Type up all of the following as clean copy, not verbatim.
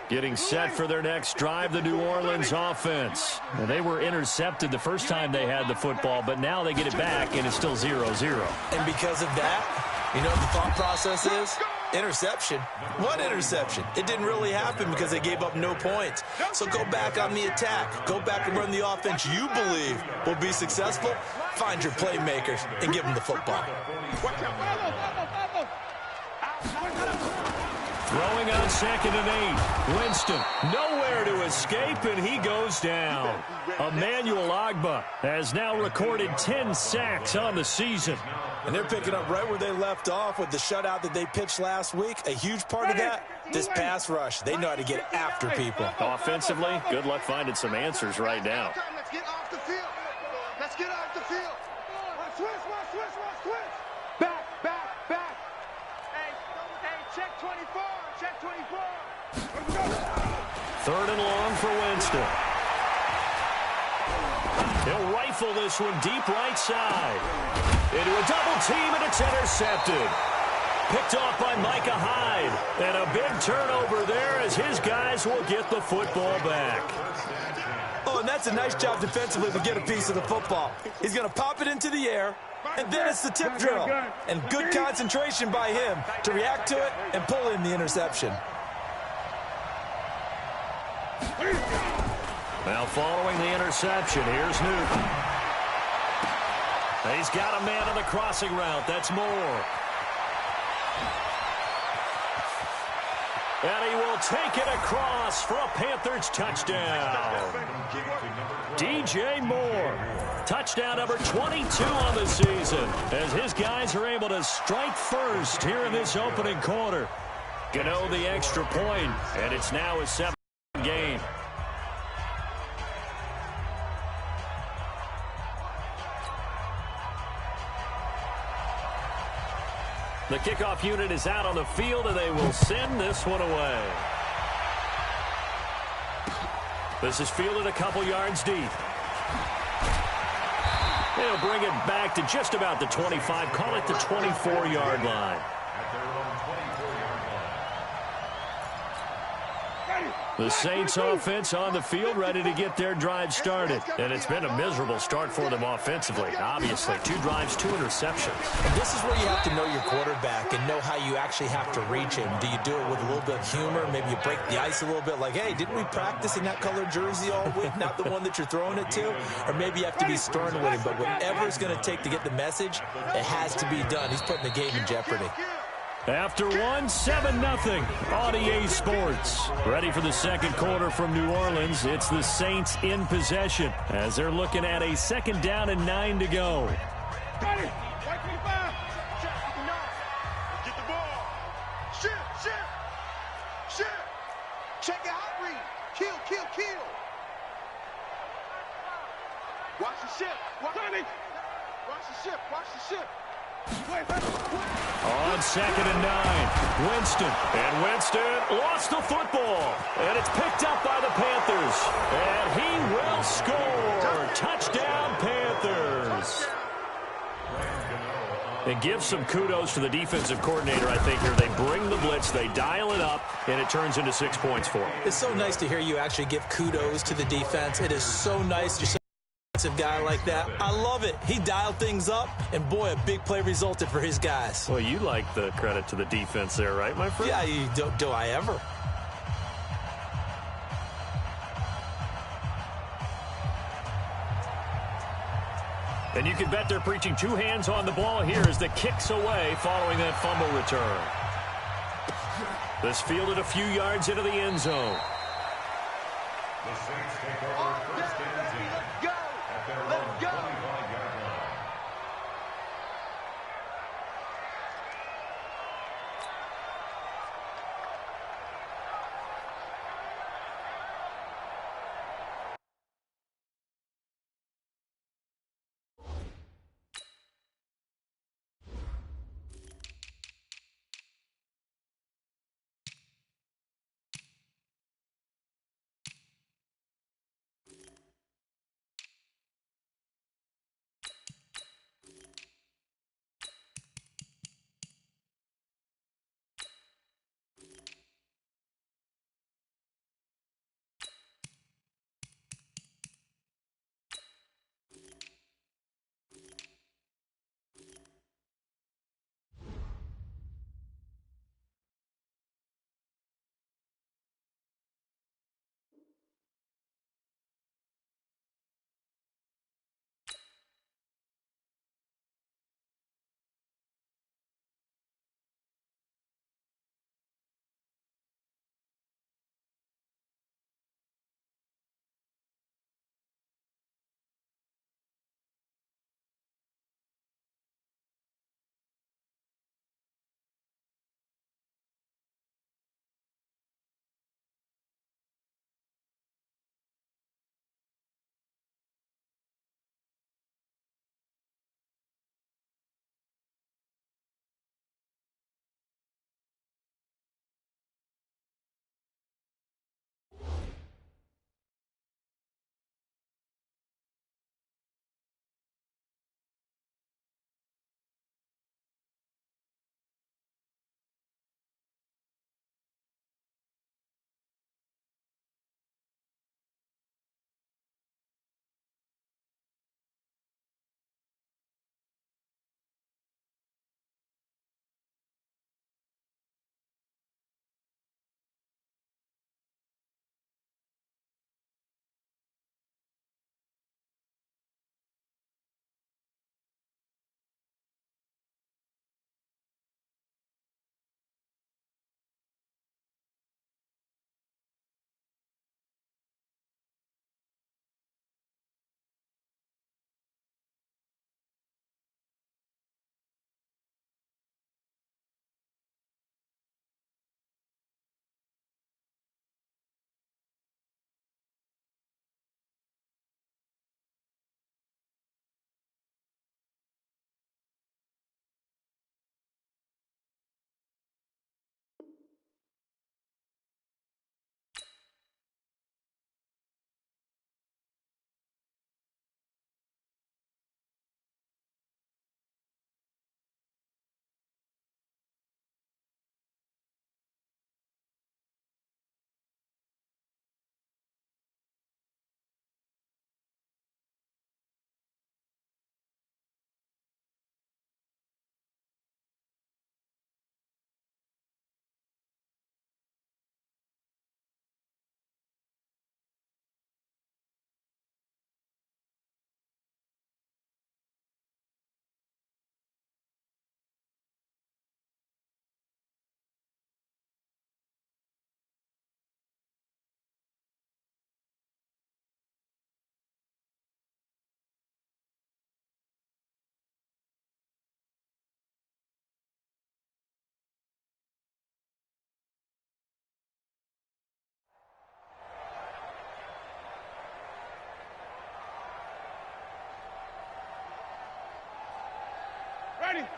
Getting set for their next drive, the New Orleans offense. And they were intercepted the first time they had the football, but now they get it back, and it's still 0-0. And because of that, you know what the thought process is? Interception. What interception? It didn't really happen because they gave up no points. So go back on the attack. Go back and run the offense you believe will be successful. Find your playmakers and give them the football. Throwing on 2nd and 8. Winston nowhere to escape, and he goes down. Emmanuel Ogbah has now recorded 10 sacks on the season. And they're picking up right where they left off with the shutout that they pitched last week. A huge part of that, this pass rush. They know how to get after people. Offensively, good luck finding some answers right now. Let's get off the field. Let's get off the field. Switch. Back. Hey, check 24. Check 24. 3rd and long for Winston. He'll rifle this one deep right side. Into a double team, and it's intercepted. Picked off by Micah Hyde. And a big turnover there as his guys will get the football back. Oh, and that's a nice job defensively to get a piece of the football. He's going to pop it into the air, and then it's the tip drill. And good concentration by him to react to it and pull in the interception. Now following the interception, here's Newton. He's got a man on the crossing route. That's Moore. And he will take it across for a Panthers touchdown. DJ Moore. Touchdown number 22 on the season as his guys are able to strike first here in this opening quarter. Gano the extra point, and it's now a 7 game. The kickoff unit is out on the field, and they will send this one away. This is fielded a couple yards deep. They'll bring it back to just about the 25, call it the 24-yard line. The Saints offense on the field ready to get their drive started. And it's been a miserable start for them offensively. Obviously, 2 drives, 2 interceptions. And this is where you have to know your quarterback and know how you actually have to reach him. Do you do it with a little bit of humor? Maybe you break the ice a little bit like, hey, didn't we practice in that colored jersey all week? Not the one that you're throwing it to? Or maybe you have to be stern with him. But whatever it's going to take to get the message, it has to be done. He's putting the game in jeopardy. After 7-0 on EA Sports. Ready for the second quarter from New Orleans. It's the Saints in possession as they're looking at a 2nd down and 9 to go. Ready. White 25. Get the ball. Shit. Check it out, read. Kill. Watch the ship. Watch the ship. On 2nd and 9, Winston. And Winston lost the football. And it's picked up by the Panthers. And he will score. Touchdown, Panthers. And give some kudos to the defensive coordinator, I think, here. They bring the blitz, they dial it up, and it turns into 6 points for them. It's so nice to hear you actually give kudos to the defense. It is so nice to guy like that. I love it. He dialed things up, and boy, a big play resulted for his guys. Well, you like the credit to the defense there, right, my friend? Yeah, do I ever? And you can bet they're preaching 2 hands on the ball here as the kick's away following that fumble return. This fielded a few yards into the end zone.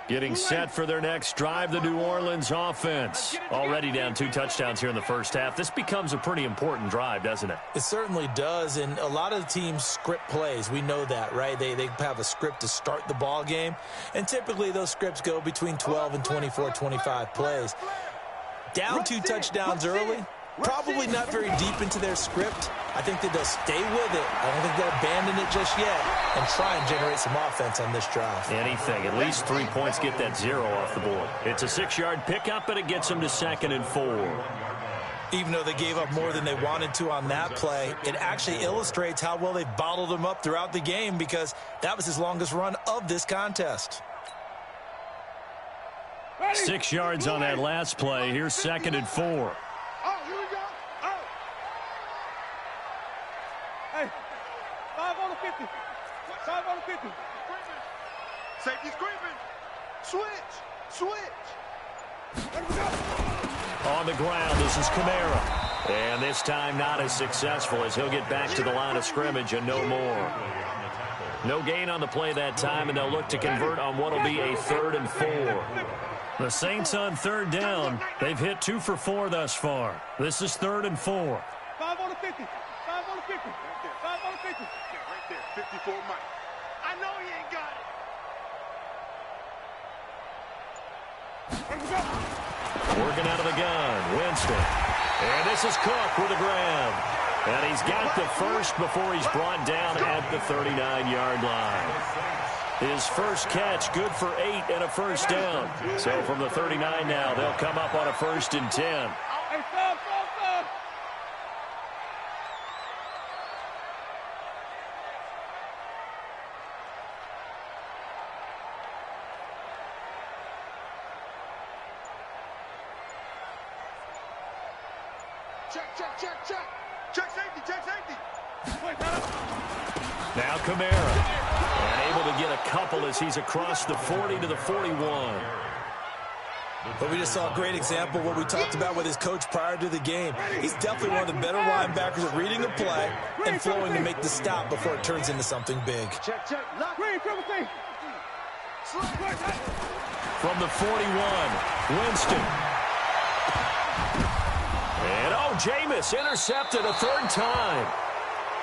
Getting set for their next drive, the New Orleans offense. Already down 2 touchdowns here in the first half. This becomes a pretty important drive, doesn't it? It certainly does, and a lot of the teams script plays. We know that, right? They have a script to start the ball game, and typically those scripts go between 12 and 24, 25 plays. Down 2 touchdowns early, probably not very deep into their script. I think that they'll stay with it. I don't think they'll abandon it just yet and try and generate some offense on this drive. Anything. At least 3 points, get that 0 off the board. It's a 6-yard pickup, but it gets them to 2nd and 4. Even though they gave up more than they wanted to on that play, it actually illustrates how well they've bottled them up throughout the game, because that was his longest run of this contest. 6 yards on that last play. Here's 2nd and 4. Oh, here we go. Oh. Hey, 5 on the 50. 5 on the 50. Safety's creeping. Switch. There we go. On the ground, this is Kamara. And this time not as successful, as he'll get back to the line of scrimmage and no more. No gain on the play that time, and they'll look to convert on what will be a 3rd and 4. The Saints on 3rd down. They've hit 2 for 4 thus far. This is 3rd and 4. 5 on the 50. 5 on the 50. 5 on the 50. Right there. 54 Mike. I know he ain't got it. There we go. Working out of the gun, Winston. And this is Cook with the grab. And he's got the first before he's brought down at the 39-yard line. His first catch, good for 8 and a first down. So from the 39 now, they'll come up on a 1st and 10. Hey, stop. Check. Check safety. Now Kamara. And able to get a couple as he's across the 40 to the 41. But we just saw a great example of what we talked about with his coach prior to the game. He's definitely one of the better linebackers at reading a play and flowing to make the stop before it turns into something big. Check. Lock. From the 41, Winston. And Jameis intercepted a 3rd time.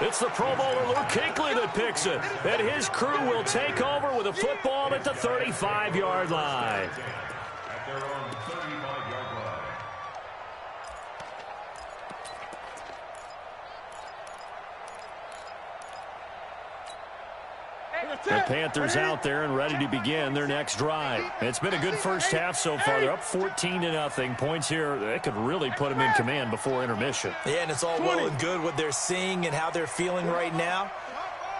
It's the Pro Bowler Luke Kuechly that picks it. And his crew will take over with a football at the 35-yard line. The Panthers out there and ready to begin their next drive. It's been a good first half so far. They're up 14-0. Points here, they could really put them in command before intermission. Yeah, and it's all well and good what they're seeing and how they're feeling right now.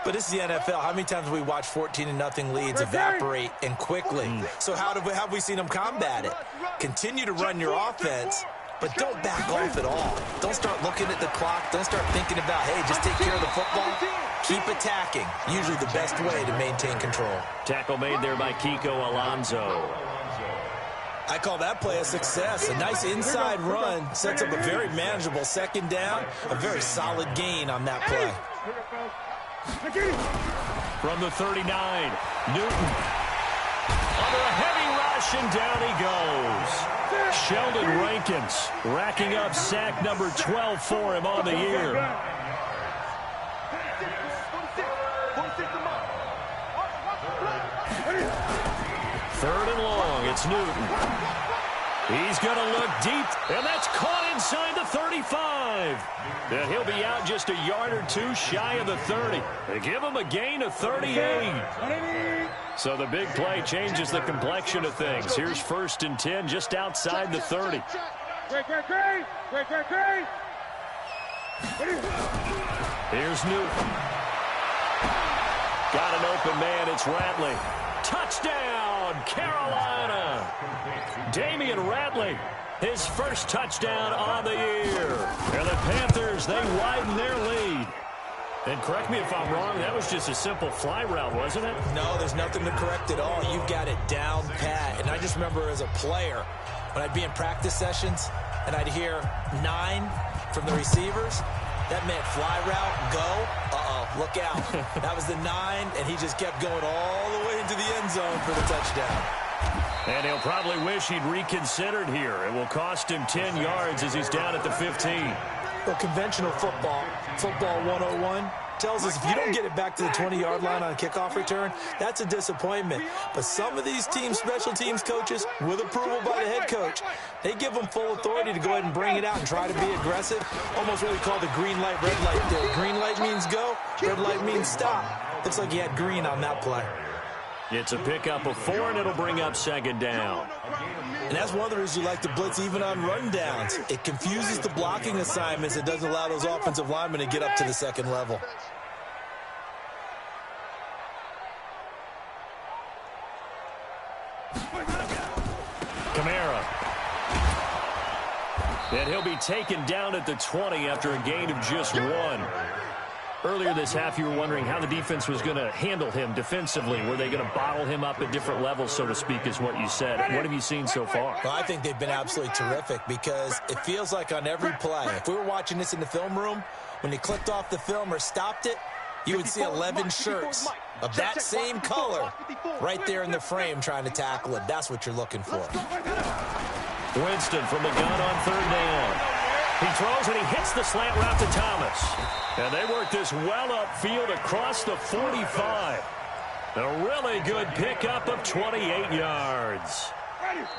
But this is the NFL. How many times have we watched 14-0 leads evaporate and quickly? So how have we seen them combat it? Continue to run your offense, but don't back off at all. Don't start looking at the clock. Don't start thinking about, hey, just take care of the football. Keep attacking. Usually the best way to maintain control. Tackle made there by Kiko Alonso. I call that play a success. A nice inside run sets up a very manageable 2nd down. A very solid gain on that play. From the 39, Newton. Under a heavy rush, and down he goes. Sheldon Rankins racking up sack number 12 for him on the year. 3rd and long, it's Newton. He's going to look deep, and that's caught inside the 35. And he'll be out just a yard or 2 shy of the 30. They give him a gain of 38. So the big play changes the complexion of things. Here's 1st and 10 just outside the 30. Great. Here's Newton. Got an open man, it's Ratley. Touchdown, Carolina. Damian Ratley, his first touchdown on the year. And the Panthers, they widen their lead. And correct me if I'm wrong, that was just a simple fly route, wasn't it? No, there's nothing to correct at all. You've got it down pat. And I just remember as a player, when I'd be in practice sessions and I'd hear 9 from the receivers, that meant fly route, go, look out. That was the 9, and he just kept going all the way into the end zone for the touchdown. And he'll probably wish he'd reconsidered here. It will cost him 10 yards as he's down at the 15. Well, conventional football 101, tells us if you don't get it back to the 20-yard line on a kickoff return, that's a disappointment. But some of these special teams coaches, with approval by the head coach, they give them full authority to go ahead and bring it out and try to be aggressive. Almost what we call the green light, red light there. Green light means go, red light means stop. Looks like he had green on that play. It's a pickup of 4, and it'll bring up second down. And that's one of the reasons you like to blitz even on rundowns. It confuses the blocking assignments. It doesn't allow those offensive linemen to get up to the second level. Kamara. And he'll be taken down at the 20 after a gain of just 1. Earlier this half, you were wondering how the defense was going to handle him defensively. Were they going to bottle him up at different levels, so to speak, is what you said. What have you seen so far? Well, I think they've been absolutely terrific because it feels like on every play, if we were watching this in the film room, when you clicked off the film or stopped it, you would see 11 shirts of that same color right there in the frame trying to tackle it. That's what you're looking for. Winston from the gun on third down. He throws and he hits the slant route to Thomas. And they work this well upfield across the 45. A really good pickup of 28 yards.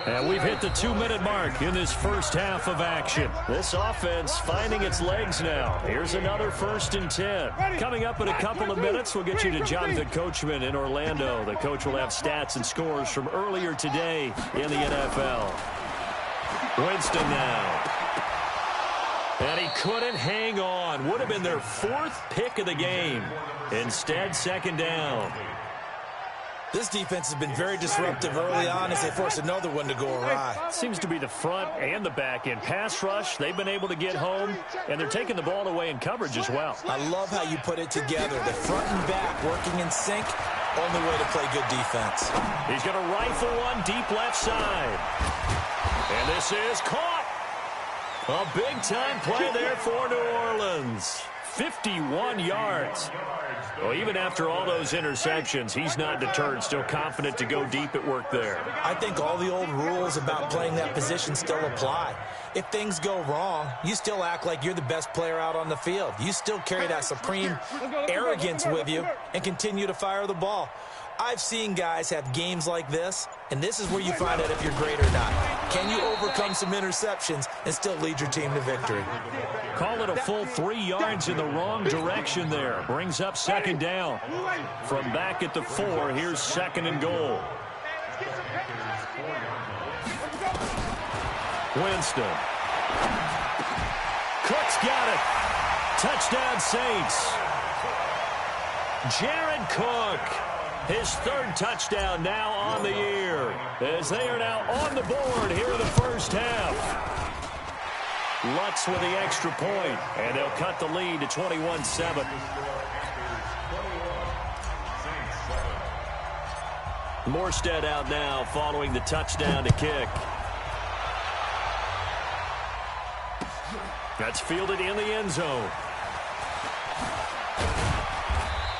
And we've hit the 2-minute mark in this first half of action. This offense finding its legs now. Here's another 1st and 10. Coming up in a couple of minutes, we'll get you to Jonathan Coachman in Orlando. The coach will have stats and scores from earlier today in the NFL. Winston now. And he couldn't hang on. Would have been their 4th pick of the game. Instead, second down. This defense has been very disruptive early on as they force another one to go awry. Seems to be the front and the back end. Pass rush, they've been able to get home, and they're taking the ball away in coverage as well. I love how you put it together. The front and back working in sync. Only way to play good defense. He's going to rifle one deep left side. And this is caught. A big-time play there for New Orleans. 51 yards. Well, even after all those interceptions, he's not deterred, still confident to go deep at work there. I think all the old rules about playing that position still apply. If things go wrong, you still act like you're the best player out on the field. You still carry that supreme arrogance with you and continue to fire the ball. I've seen guys have games like this, and this is where you find out if you're great or not. Can you overcome some interceptions and still lead your team to victory? Call it a full 3 yards in the wrong direction there. Brings up second down. From back at the 4, here's 2nd and goal. Winston. Cook's got it. Touchdown Saints. Jared Cook. His 3rd touchdown now on the year as they are now on the board here in the first half. Lutz with the extra point, and they'll cut the lead to 21-7. Morstead out now following the touchdown to kick. That's fielded in the end zone.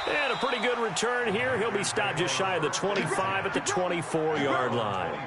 And a pretty good return here. He'll be stopped just shy of the 25 at the 24-yard line.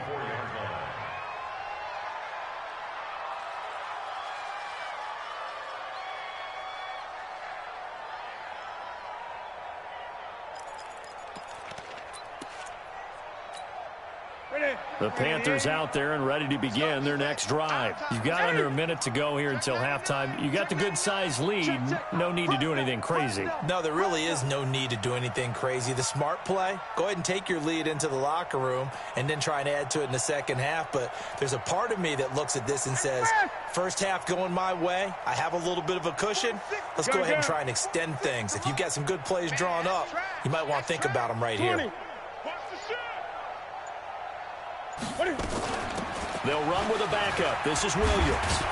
The Panthers out there and ready to begin their next drive. You've got under a minute to go here until halftime. You got the good-sized lead. No need to do anything crazy. No, there really is no need to do anything crazy. The smart play, go ahead and take your lead into the locker room and then try and add to it in the second half. But there's a part of me that looks at this and says, first half going my way, I have a little bit of a cushion. Let's go ahead and try and extend things. If you've got some good plays drawn up, you might want to think about them right here. They'll run with a backup. This is Williams.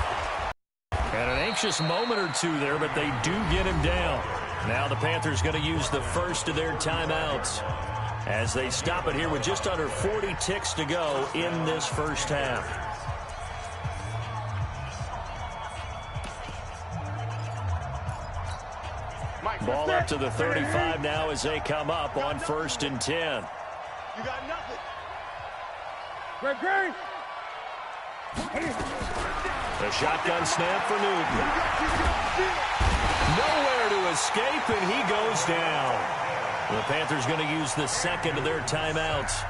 And an anxious moment or two there, but they do get him down. Now the Panthers going to use the first of their timeouts as they stop it here with just under 40 ticks to go in this first half. Ball up to the 35 now as they come up on 1st and 10. You got nothing. Great. A shotgun snap for Newton. Nowhere to escape, and he goes down. The Panthers going to use the second of their timeouts,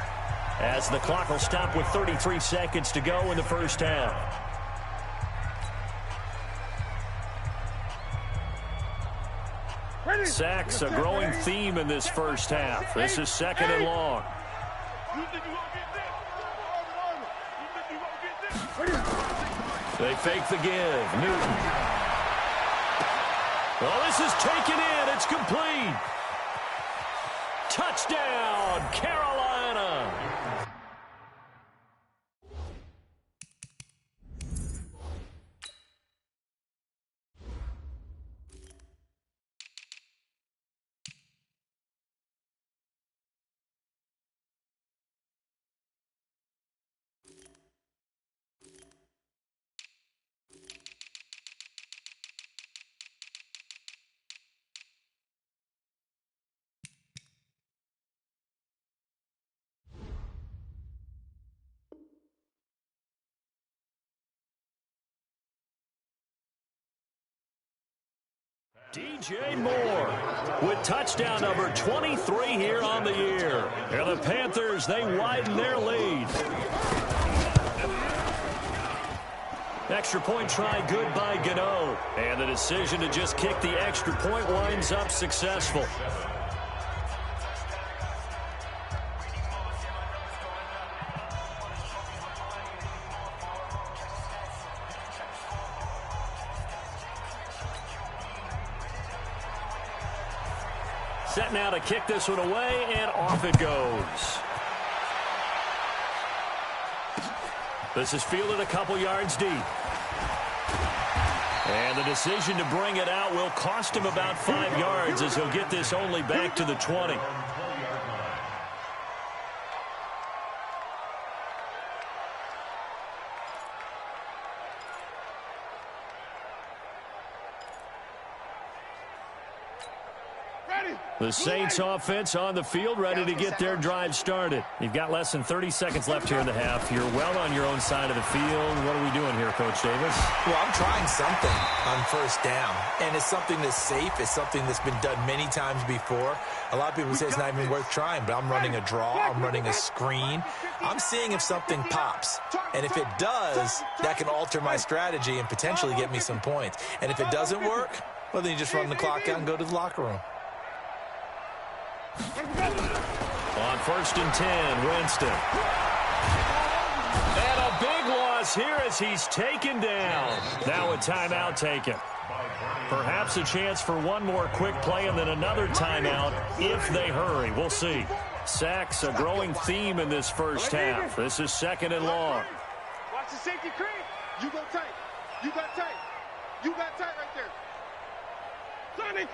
as the clock will stop with 33 seconds to go in the first half. Sacks, a growing theme in this first half. This is second and long. They fake the give. Newton. Well, this is taken in. It's complete. Touchdown, Carolina. DJ Moore with touchdown number 23 here on the year. And the Panthers, they widen their lead. Extra point try good by Gano. And the decision to just kick the extra point winds up successful. Set now to kick this one away, and off it goes. This is fielded a couple yards deep. And the decision to bring it out will cost him about 5 yards, as he'll get this only back to the 20. The Saints offense on the field, ready to get their drive started. You've got less than 30 seconds left here in the half. You're well on your own side of the field. What are we doing here, Coach Davis? Well, I'm trying something on first down, and it's something that's safe. It's something that's been done many times before. A lot of people say it's not even worth trying, but I'm running a draw. I'm running a screen. I'm seeing if something pops, and if it does, that can alter my strategy and potentially get me some points. And if it doesn't work, well, then you just run the clock out and go to the locker room. On 1st and 10, Winston. And a big loss here as he's taken down. Now a timeout taken. Perhaps a chance for one more quick play and then another timeout if they hurry. We'll see. Sacks, a growing theme in this first half. This is second and long. Watch the safety creep. You go tight. You got tight. You got tight right there. Sonny.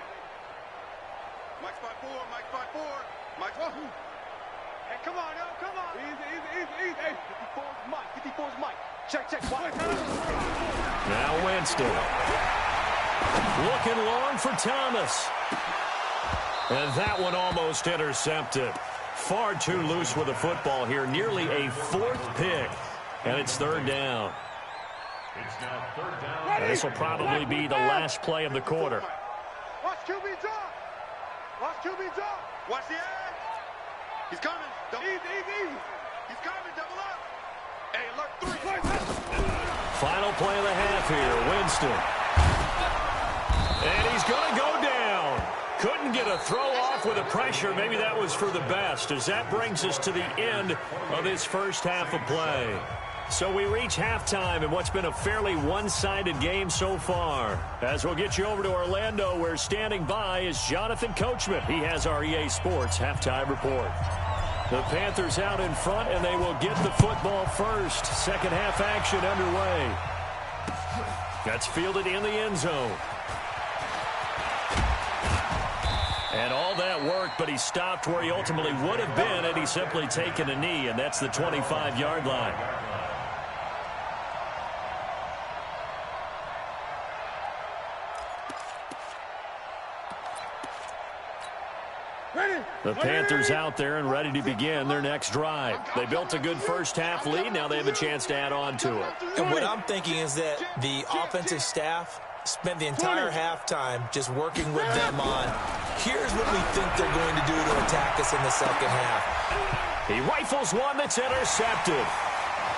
Mike 5-4, Mike 5-4, Mike 4. Hey, come on, yo, come on. Easy. Hey, 54's Mike. 54's Mike. Check. Watch. Now Winston. Looking long for Thomas. And that one almost intercepted. Far too loose with the football here. Nearly a 4th pick. And it's 3rd down. This will probably be the last play of the quarter. Watch QB drop. Watch QB drop. Watch the edge. He's coming. Easy. He's coming. Double up. Hey, alert 3. Final play of the half here. Winston. And he's going to go down. Couldn't get a throw off with the pressure. Maybe that was for the best, as that brings us to the end of this first half of play. So we reach halftime in what's been a fairly one-sided game so far. As we'll get you over to Orlando, where standing by is Jonathan Coachman. He has our EA Sports halftime report. The Panthers out in front, and they will get the football first. Second half action underway. That's fielded in the end zone. And all that worked, but he stopped where he ultimately would have been had he simply taken a knee, and that's the 25-yard line. The Panthers out there and ready to begin their next drive. They built a good first-half lead. Now they have a chance to add on to it. And what I'm thinking is that the offensive staff spent the entire halftime just working with them on, here's what we think they're going to do to attack us in the second half. He rifles one that's intercepted.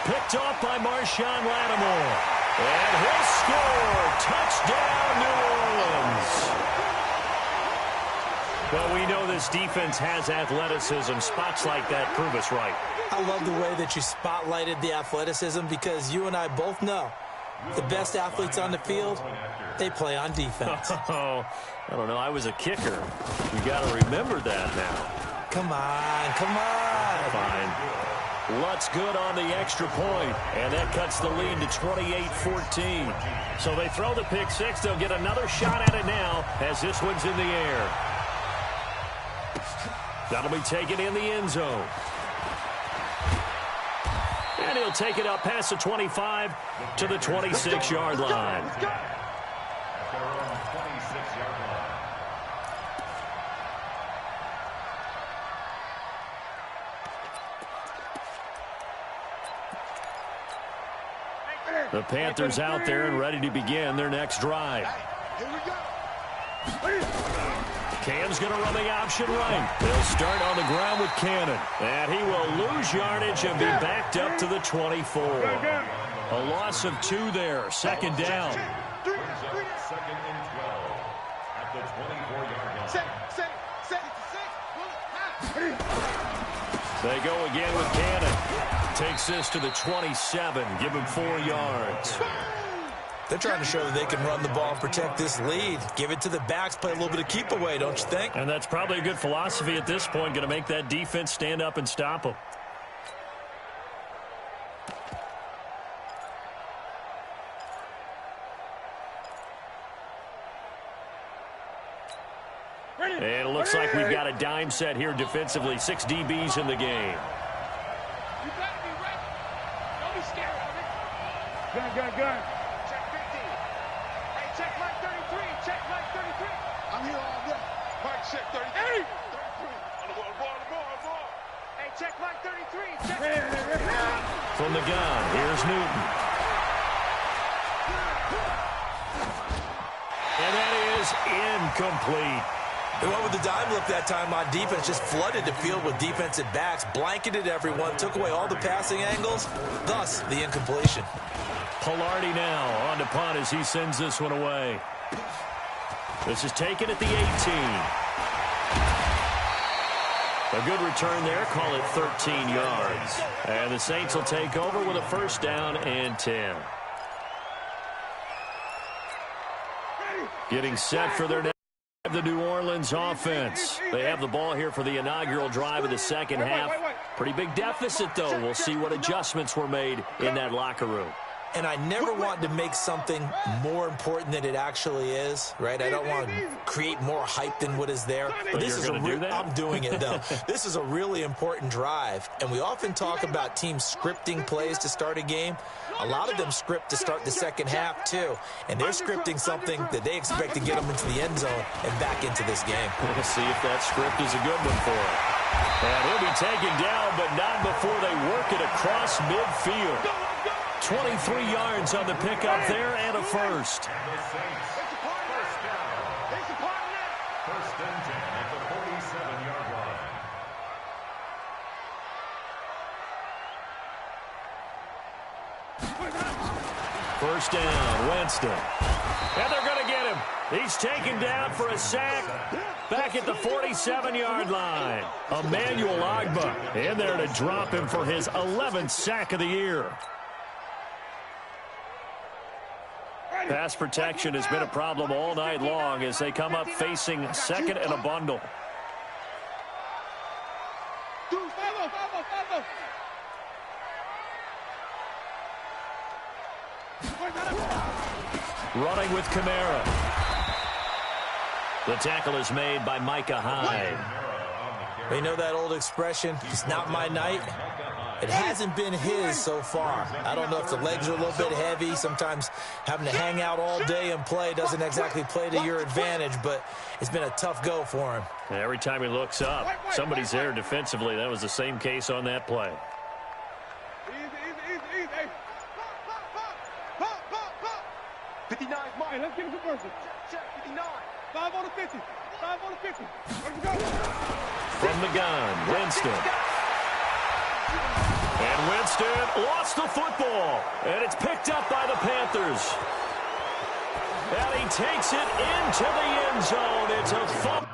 Picked off by Marshawn Lattimore. And he'll score. Touchdown, New Orleans. Well, we know this defense has athleticism. Spots like that prove us right. I love the way that you spotlighted the athleticism because you and I both know the best athletes on the field, they play on defense. Oh, I don't know. I was a kicker. You got to remember that now. Come on, come on. Fine. Lutz good on the extra point, and that cuts the lead to 28-14. So they throw the pick six. They'll get another shot at it now as this one's in the air. That'll be taken in the end zone. And he'll take it up past the 25 to the 26-yard line. The Panthers out there and ready to begin their next drive. Here we go. Cam's going to run the option right. They'll start on the ground with Cannon. And he will lose yardage and be backed up to the 24. A loss of 2 there. Second down. Second and 12 at the 24-yard line. They go again with Cannon. Takes this to the 27. Give him 4 yards. They're trying to show that they can run the ball and protect this lead. Give it to the backs, play a little bit of keep away, don't you think? And that's probably a good philosophy at this point. Going to make that defense stand up and stop them. And it looks like we've got a dime set here defensively. 6 DBs in the game. You better be ready. Don't be scared of it. Gun. Check 50. Hey, check Mike 33. Check Mike 33. I'm here all day. Mike, check 33. Hey! 33. On the ball. Hey, check Mike 33. Check. From the gun, here's Newton. And that is incomplete. They went with the dime look that time on defense, just flooded the field with defensive backs, blanketed everyone, took away all the passing angles, thus the incompletion. Pilardi now on to punt as he sends this one away. This is taken at the 18. A good return there, call it 13 yards. And the Saints will take over with a first down and 10. Getting set for their next. The New Orleans offense. They have the ball here for the inaugural drive of the second half. Pretty big deficit, though. We'll see what adjustments were made in that locker room. And I never want to make something more important than it actually is, right? I don't want to create more hype than what is there. But this is I'm doing it, though. This is a really important drive. And we often talk about teams scripting plays to start a game. A lot of them script to start the second half, too. And they're scripting something that they expect to get them into the end zone and back into this game. We'll see if that script is a good one for him. And he'll be taken down, but not before they work it across midfield. 23 yards on the pickup there and a first. First and 10 at the 47-yard line. First down, Winston. And they're going to get him. He's taken down for a sack back at the 47-yard line. Emmanuel Ogbah in there to drop him for his 11th sack of the year. Pass protection has been a problem all night long as they come up facing second and a bundle. Running with Kamara. The tackle is made by Micah Hyde. You know that old expression, it's not my night? It hasn't been his so far. I don't know if the legs are a little bit heavy. Sometimes having to hang out all day and play doesn't exactly play to your advantage, but it's been a tough go for him. And every time he looks up, somebody's there defensively. That was the same case on that play. Easy. 59 is mine. Hey, let's get a conversion. Check, 59. 5 on the 50. 5 on the 50. Let's go. From the gun, Winston. And Winston lost the football. And it's picked up by the Panthers. And he takes it into the end zone. It's a fumble.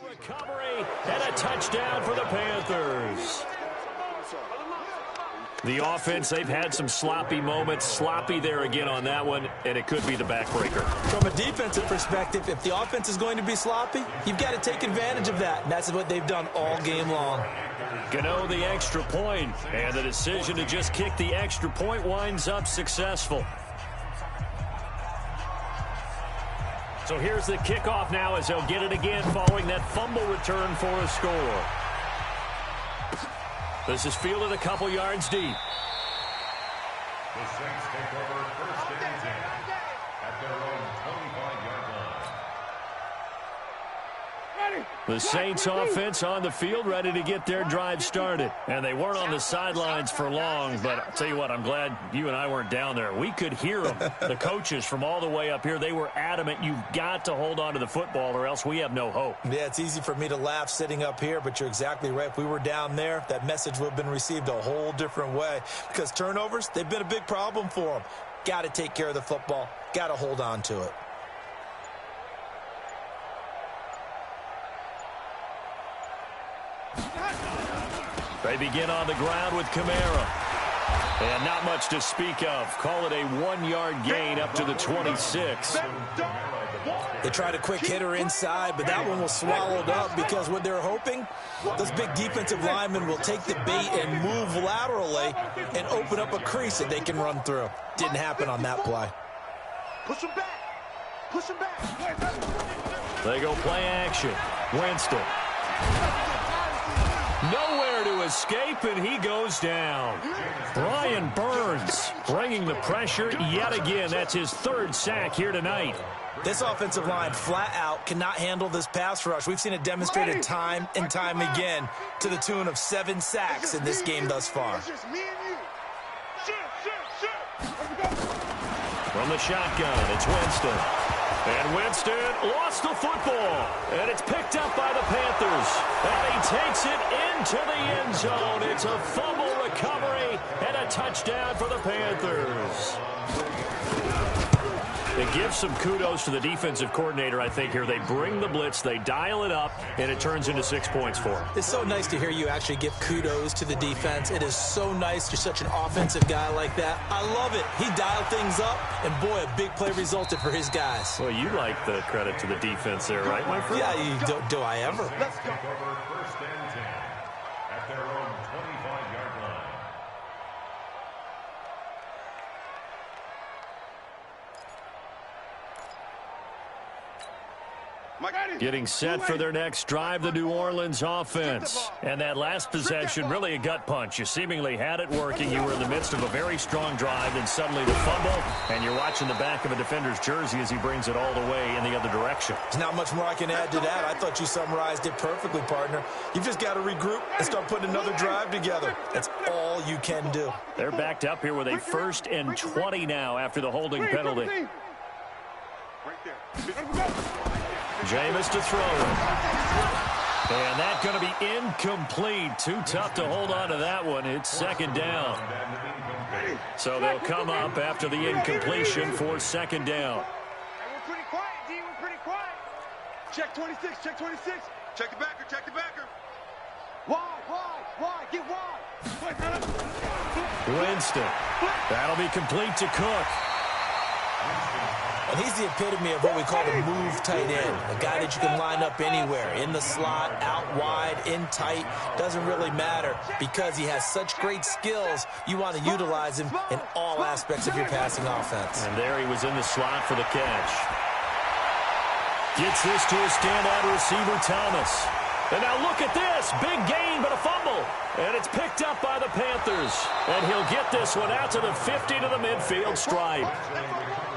Recovery and a touchdown for the Panthers. The offense, they've had some sloppy moments. Sloppy there again on that one, and it could be the backbreaker. From a defensive perspective, if the offense is going to be sloppy, you've got to take advantage of that, and that's what they've done all game long. Gano the extra point, and the decision to just kick the extra point winds up successful. So here's the kickoff now as they'll get it again following that fumble return for a score. This is fielded a couple yards deep. The Saints take over first and 10 at their own 25-yard line. The Saints offense on the field ready to get their drive started. And they weren't on the sidelines for long, but I'll tell you what, I'm glad you and I weren't down there. We could hear them. The coaches from all the way up here, they were adamant, you've got to hold on to the football or else we have no hope. Yeah, it's easy for me to laugh sitting up here, but you're exactly right. If we were down there, that message would have been received a whole different way. Because turnovers, they've been a big problem for them. Got to take care of the football. Got to hold on to it. They begin on the ground with Kamara. And not much to speak of. Call it a 1-yard gain up to the 26. They tried a quick hitter inside, but that one was swallowed up because what they're hoping, those big defensive linemen will take the bait and move laterally and open up a crease that they can run through. Didn't happen on that play. Push him back. Push him back. They go play action. Winston. Nowhere to escape, and he goes down. Brian Burns bringing the pressure yet again. That's his third sack here tonight. This offensive line flat out cannot handle this pass rush. We've seen it demonstrated time and time again to the tune of 7 sacks in this game thus far. From the shotgun, it's Winston. And Winston lost the football. And it's picked up by the Panthers. And he takes it into the end zone. It's a fumble recovery and a touchdown for the Panthers. It gives some kudos to the defensive coordinator, I think, here. They bring the blitz, they dial it up, and it turns into 6 points for them. It's so nice to hear you actually give kudos to the defense. It is so nice. You're such an offensive guy like that. I love it. He dialed things up, and boy, a big play resulted for his guys. Well, you like the credit to the defense there, right, my friend? Yeah, do I ever? Let's take over first and 10 at their own 25-yard line. Getting set for their next drive, the New Orleans offense. And that last possession, really a gut punch. You seemingly had it working. You were in the midst of a very strong drive, then suddenly the fumble, and you're watching the back of a defender's jersey as he brings it all the way in the other direction. There's not much more I can add to that. I thought you summarized it perfectly, partner. You've just got to regroup and start putting another drive together. That's all you can do. They're backed up here with a 1st and 20 now after the holding penalty. Jameis to throw it. And that's going to be incomplete. Too tough to hold on to that one. It's 2nd down. So they'll come up after the incompletion for 2nd down. We're pretty quiet, D. We're pretty quiet. Check 26. Check 26. Check the backer. Check the backer. Wide. Get wide. Winston. That'll be complete to Cook. And he's the epitome of what we call the move tight end, a guy that you can line up anywhere, in the slot, out wide, in tight, doesn't really matter because he has such great skills. You want to utilize him in all aspects of your passing offense. And there he was in the slot for the catch. Gets this to a standout receiver, Thomas. And now look at this. Big gain, but a fumble. And it's picked up by the Panthers. And he'll get this one out to the 50 to the midfield stripe.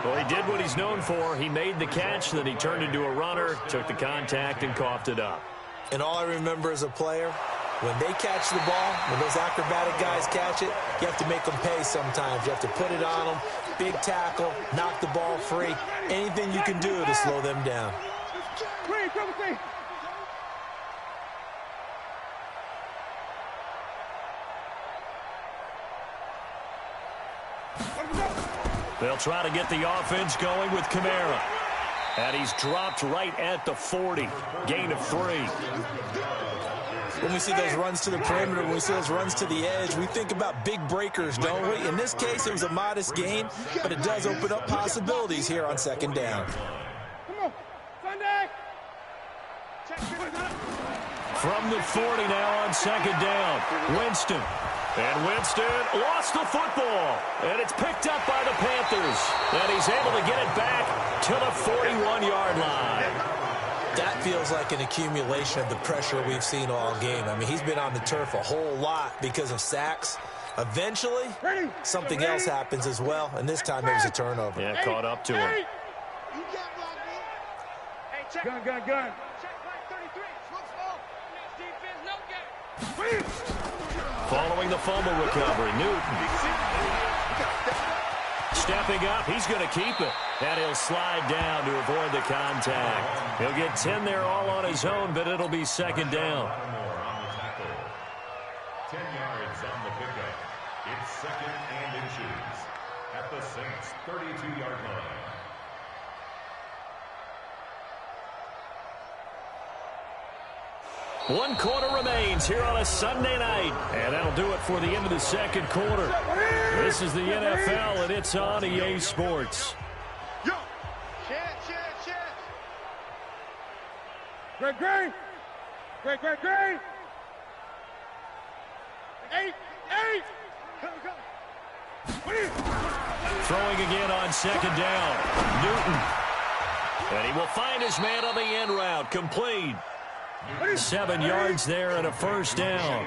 Well, he did what he's known for. He made the catch, then he turned into a runner, took the contact, and coughed it up. And all I remember as a player, when they catch the ball, when those acrobatic guys catch it, you have to make them pay sometimes. You have to put it on them, big tackle, knock the ball free. Anything you can do to slow them down. They'll try to get the offense going with Kamara. And he's dropped right at the 40. Gain of 3. When we see those runs to the perimeter, when we see those runs to the edge, we think about big breakers, don't we? In this case, it was a modest gain, but it does open up possibilities here on second down. From the 40 now on second down, Winston. And Winston lost the football. And it's picked up by the Panthers. And he's able to get it back to the 41-yard line. That feels like an accumulation of the pressure we've seen all game. I mean, he's been on the turf a whole lot because of sacks. Eventually, something else happens as well, and this time it was a turnover. Yeah, caught up to him. Gun. Check line 33. Defense, no game. Following the fumble recovery, Newton. Stepping up, he's going to keep it. And he'll slide down to avoid the contact. He'll get 10 there all on his own, but it'll be second down. 10 yards on the pickup. It's second and inches at the Saints' 32-yard line. One quarter remains here on a Sunday night. And that'll do it for the end of the second quarter. This is the NFL, and it's on EA Sports. Yo! Chance. Great. 8. Come. Throwing again on second down. Newton. And he will find his man on the end route. Complete. 7 yards there and a first down.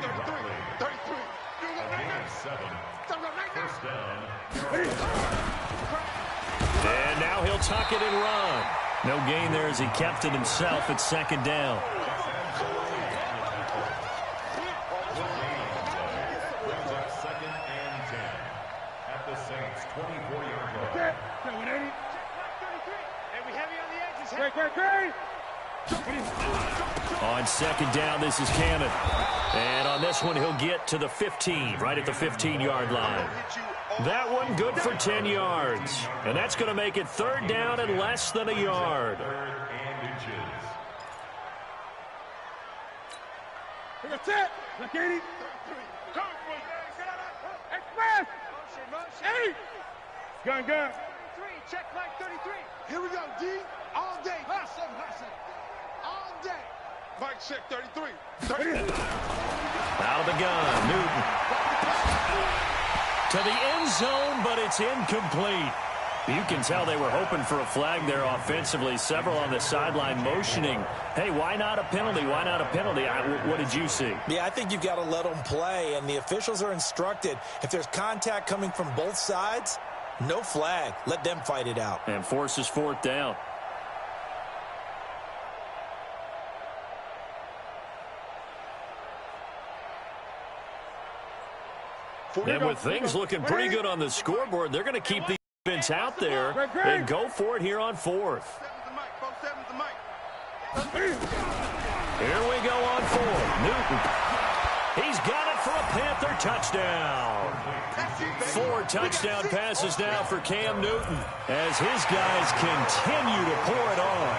And now he'll tuck it and run. No gain there as he kept it himself at second down. Second and 10 at the Saints' 24-yard line. Great. On second down, this is Cannon. And on this one, he'll get to the 15, right at the 15-yard line. That one good for 10 yards. And that's going to make it third down and less than a yard. Third and inches. That's it. Look at it. Express. 8. Gun. 33. Check like 33. Here we go, D. All day. Hustle. All day. Mike check 33. Out of the gun, Newton. To the end zone, but it's incomplete. You can tell they were hoping for a flag there offensively. Several on the sideline motioning, hey, why not a penalty? Why not a penalty? What did you see? Yeah, I think you've got to let them play, and the officials are instructed. If there's contact coming from both sides, no flag. Let them fight it out. And forces fourth down. And with things looking pretty good on the scoreboard, they're going to keep the defense out there and go for it here on fourth. Here we go on fourth. Newton. He's got it for a Panther touchdown. 4 touchdown passes now for Cam Newton as his guys continue to pour it on.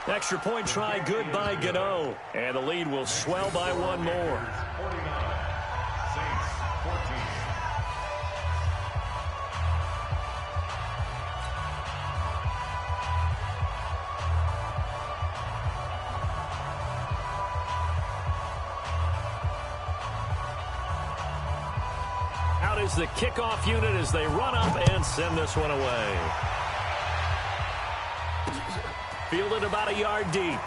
Extra point try good by Gano. And the lead will swell by one more. Out is the kickoff unit as they run up and send this one away. fielded about a yard deep.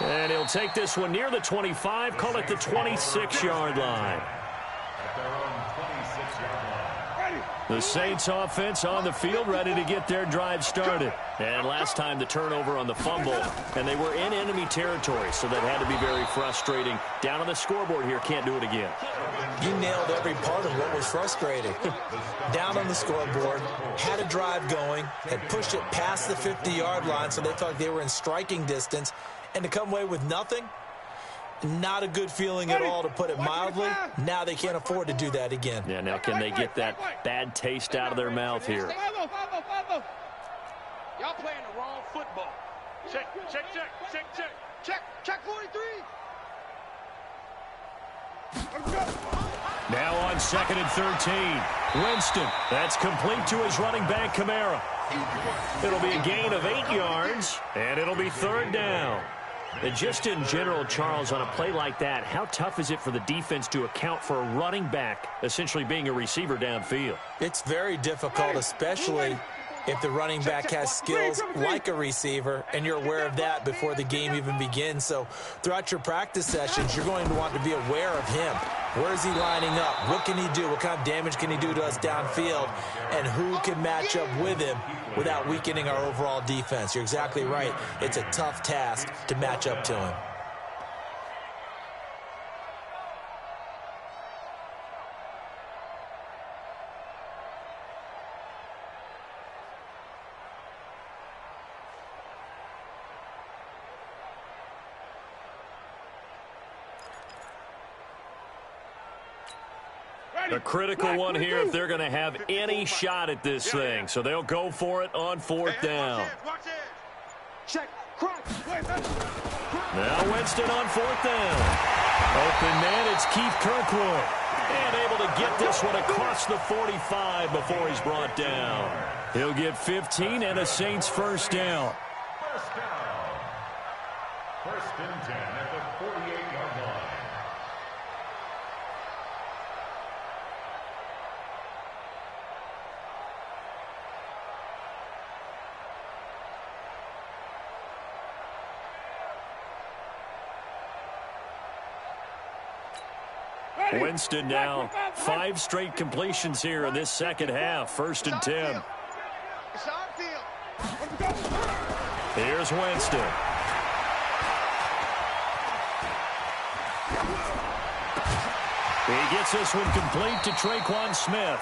And he'll take this one near the 25, call it the 26-yard line. At their own 26-yard line. The Saints offense on the field, ready to get their drive started. And last time the turnover on the fumble, and they were in enemy territory, so that had to be very frustrating. Down on the scoreboard here, can't do it again. You nailed every part of what was frustrating. Down on the scoreboard, had a drive going, had pushed it past the 50-yard line, so they felt like they were in striking distance, and to come away with nothing, not a good feeling at all, to put it mildly. Now they can't afford to do that again. Yeah, now can they get that bad taste out of their mouth here? Y'all playing the wrong football. Check, check, check, check, check. Check, check 43. Now on 2nd and 13. Winston, that's complete to his running back, Kamara. It'll be a gain of 8 yards, and it'll be 3rd down. And just in general, Charles, on a play like that, how tough is it for the defense to account for a running back essentially being a receiver downfield? It's very difficult, especially if the running back has skills like a receiver, and you're aware of that before the game even begins. So throughout your practice sessions, you're going to want to be aware of him. Where is he lining up? What can he do? What kind of damage can he do to us downfield? And who can match up with him without weakening our overall defense? You're exactly right. It's a tough task to match up to him. A critical one here if they're going to have any shot at this thing. So they'll go for it on 4th down. Now Winston on 4th down. Open man, it's Keith Kirkwood. And able to get this one across the 45 before he's brought down. He'll get 15 and a Saints 1st down. First down. 1st and 10 at the 48-yard line. Winston now 5 straight completions here in this second half. 1st and 10. Here's Winston. He gets this one complete to Traquan Smith.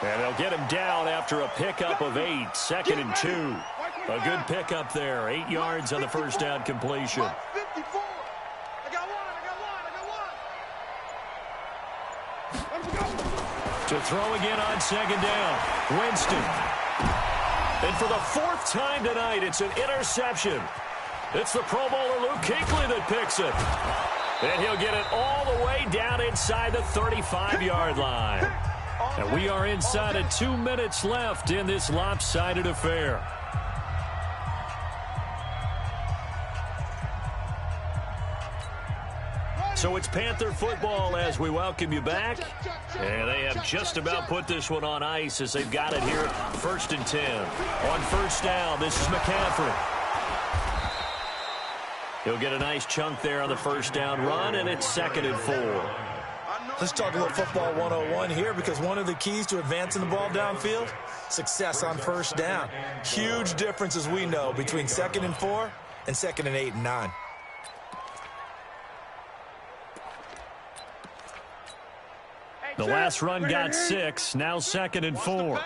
And they'll get him down after a pickup of 8. 2nd and 2. A good pickup there. 8 yards on the 1st down completion. To throw again on 2nd down. Winston. And for the 4th time tonight, it's an interception. It's the Pro Bowler Luke Kuechly that picks it. And he'll get it all the way down inside the 35-yard line. And we are inside of 2 minutes left in this lopsided affair. So it's Panther football as we welcome you back. And they have just about put this one on ice as they've got it here 1st and 10. On 1st down, this is McCaffrey. He'll get a nice chunk there on the 1st down run, and it's 2nd and 4. Let's talk a little football 101 here, because one of the keys to advancing the ball downfield, success on 1st down. Huge difference, as we know, between 2nd and 4 and 2nd and 8 and 9. The last run got 6, now 2nd and 4.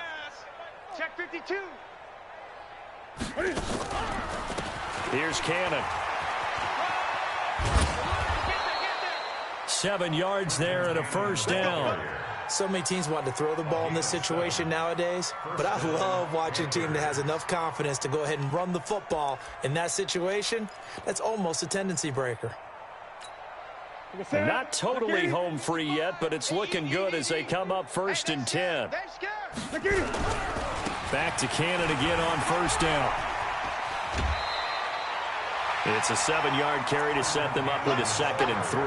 Check 52. Here's Cannon. 7 yards there and a 1st down. So many teams want to throw the ball in this situation nowadays, but I love watching a team that has enough confidence to go ahead and run the football in that situation. That's almost a tendency breaker. Not totally home free yet, but it's looking good as they come up 1st and 10. Back to Cannon again on 1st down. It's a 7-yard carry to set them up with a 2nd and 3.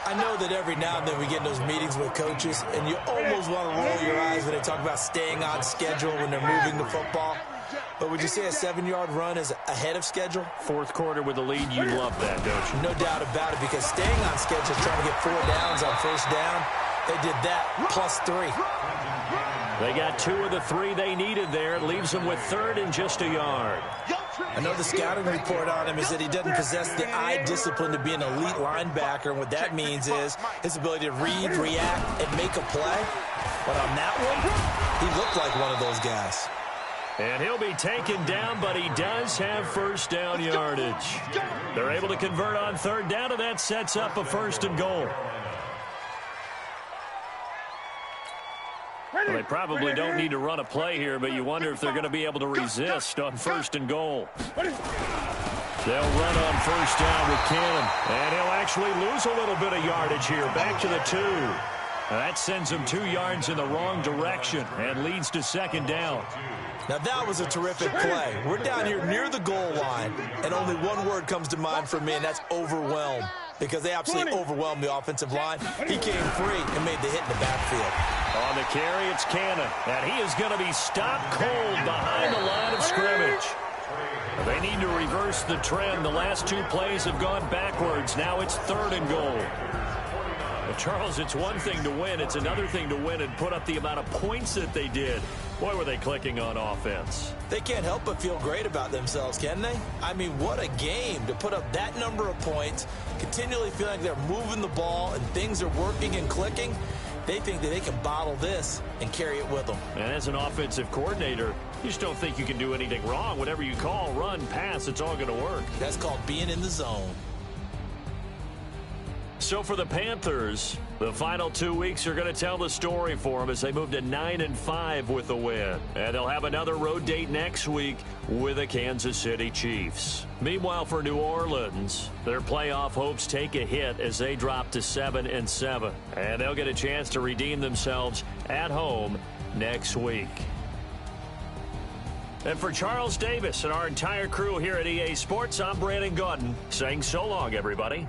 I know that every now and then we get in those meetings with coaches, and you almost want to roll your eyes when they talk about staying on schedule when they're moving the football. But would you say a 7-yard run is ahead of schedule? Fourth quarter with the lead, you love that, don't you? No doubt about it, because staying on schedule, trying to get 4 downs on first down, they did that plus 3. They got 2 of the 3 they needed there. It leaves them with third and just a yard. Another scouting report on him is that he doesn't possess the eye discipline to be an elite linebacker, and what that means is his ability to read, react, and make a play. But on that one, he looked like one of those guys. And he'll be taken down, but he does have first down yardage. They're able to convert on third down, and that sets up a first and goal. Well, they probably don't need to run a play here, but you wonder if they're going to be able to resist on first and goal. They'll run on first down with Cannon, and he'll actually lose a little bit of yardage here, back to the 2. That sends him 2 yards in the wrong direction and leads to second down. Now, that was a terrific play. We're down here near the goal line, and only one word comes to mind for me, and that's overwhelmed, because they absolutely overwhelmed the offensive line. He came free and made the hit in the backfield. On the carry, it's Cannon, and he is going to be stopped cold behind the line of scrimmage. They need to reverse the trend. The last 2 plays have gone backwards. Now it's third and goal. Well, Charles, it's one thing to win. It's another thing to win and put up the amount of points that they did. Boy, were they clicking on offense. They can't help but feel great about themselves, can they? I mean, what a game to put up that number of points, continually feeling like they're moving the ball and things are working and clicking. They think that they can bottle this and carry it with them. And as an offensive coordinator, you just don't think you can do anything wrong. Whatever you call, run, pass, it's all going to work. That's called being in the zone. So for the Panthers, the final 2 weeks are going to tell the story for them as they move to 9-5 with the win. And they'll have another road date next week with the Kansas City Chiefs. Meanwhile, for New Orleans, their playoff hopes take a hit as they drop to 7-7. And they'll get a chance to redeem themselves at home next week. And for Charles Davis and our entire crew here at EA Sports, I'm Brandon Gaudin saying so long, everybody.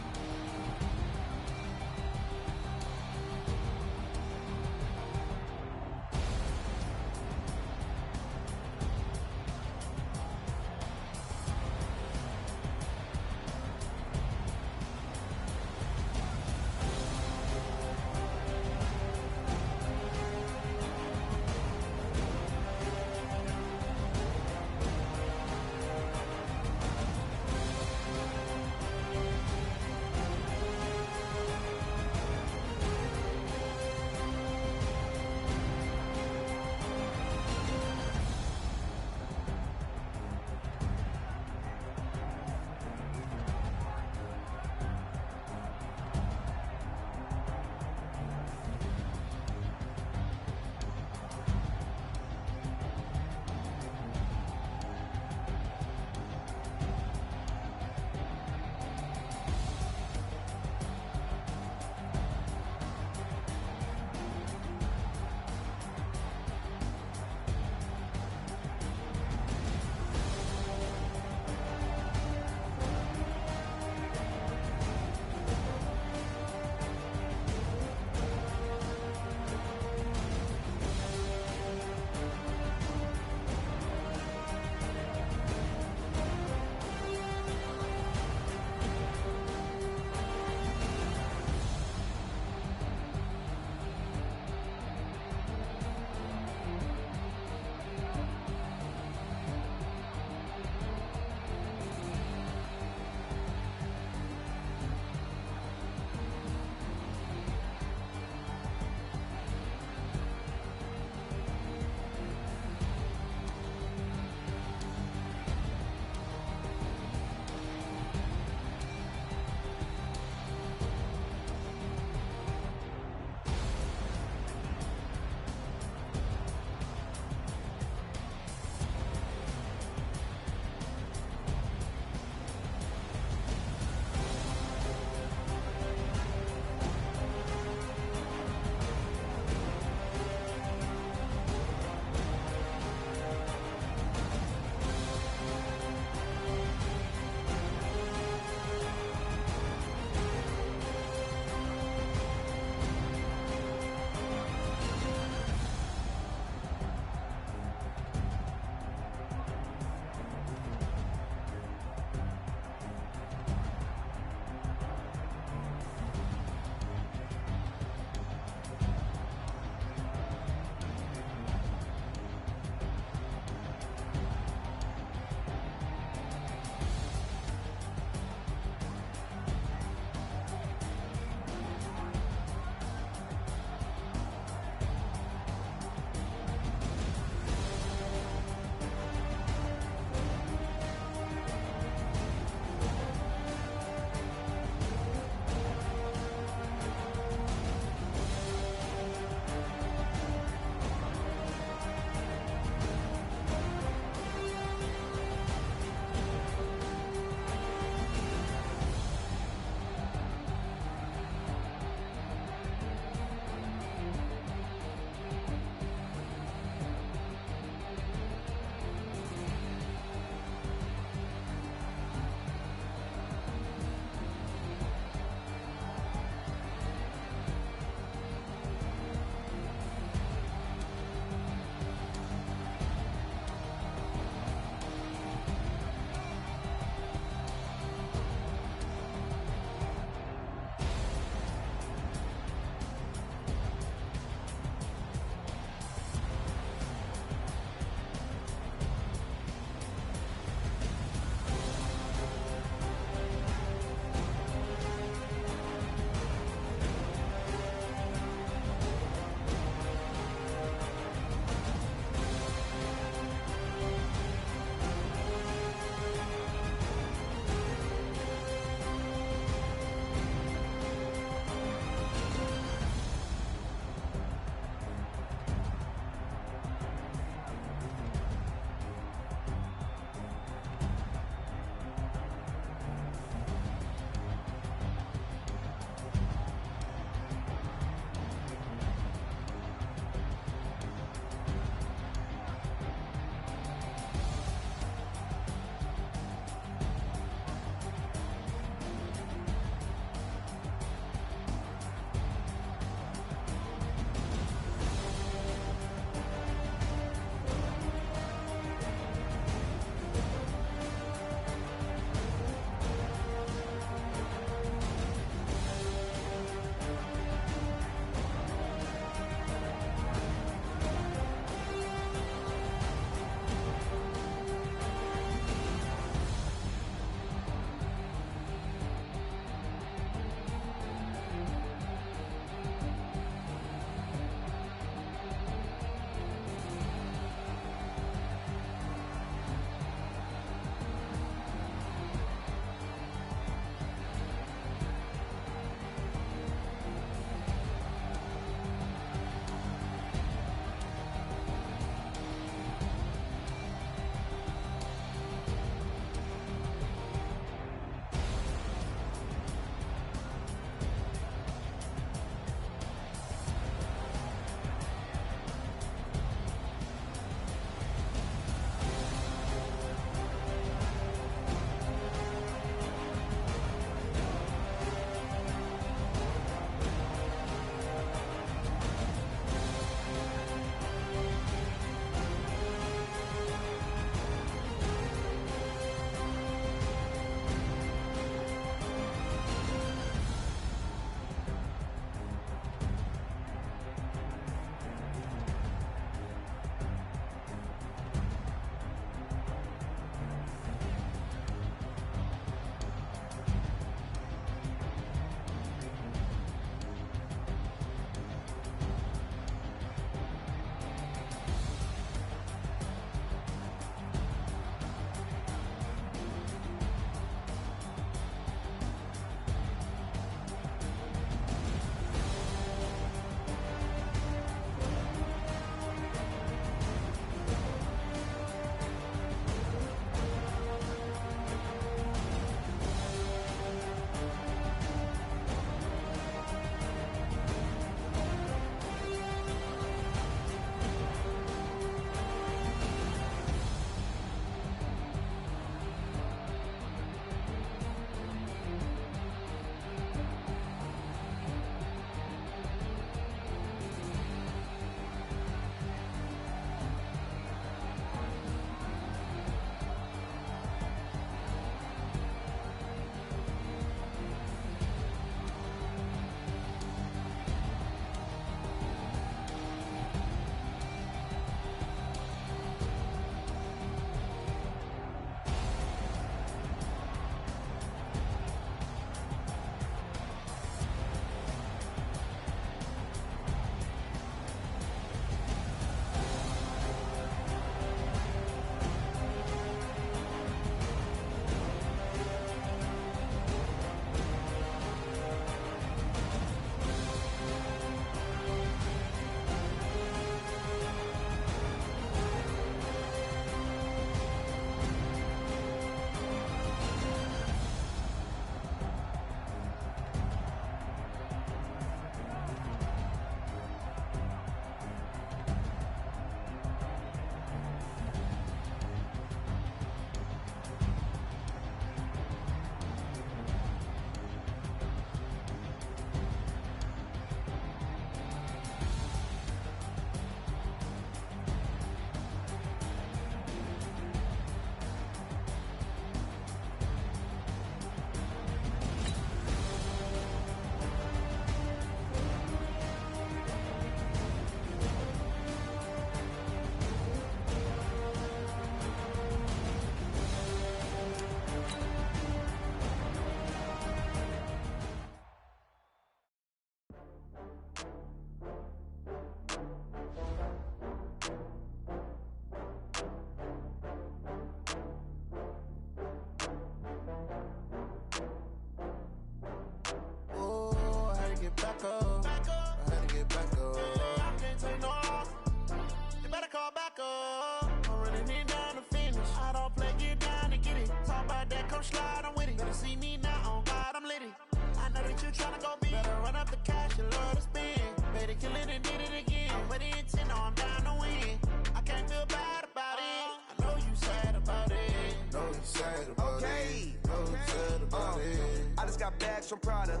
sad about it. No sad about it. I just got bags from Prada,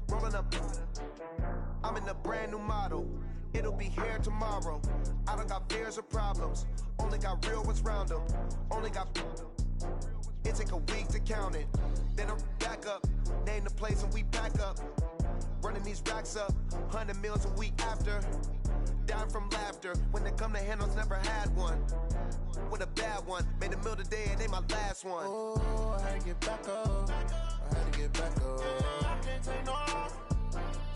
rolling up. I'm in a brand new model. It'll be here tomorrow. I don't got fears or problems. Only got real ones round them. Only got. It take a week to count it. Then I'm back up. Name the place and we back up. Running these racks up. 100 meals a week after. Down from laughter. When they come to handles, never had one. With a bad one. Made a meal today and ain't my last one. Oh, I had to get back up. I had to get back up. I can't take no off.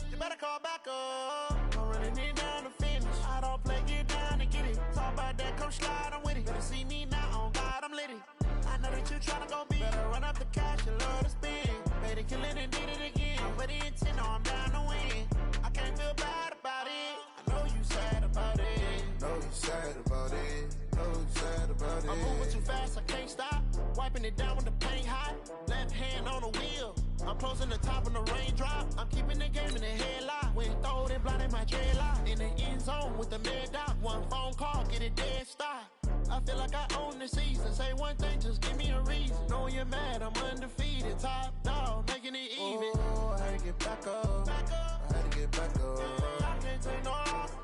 You better call back up. I'm running it down to finish. I don't play, get down and get it. Talk about that, come slide, I'm with it. Better see me now, on God, I'm lit it. I know that you tryna go big. Better run up the cash and love to spend. Made it, kill it, and did it again. But the intent, no, I'm down to win. I can't feel bad about it. I know you sad about it. No, you sad about it. No, you sad about it. I'm moving too fast, I can't stop. Wiping it down with the paint hot. Left hand on the wheel. I'm closing the top when the raindrop. I'm keeping the game in the headlock. When throwed and blinded my dreadlock. In the end zone with the mid dot. One phone call, get it dead stop. I feel like I own the season. Say one thing, just give me a reason. Know you're mad, I'm undefeated. Top dog, making it even. Oh, I had to get back up. I had to get back up. I can't take no off.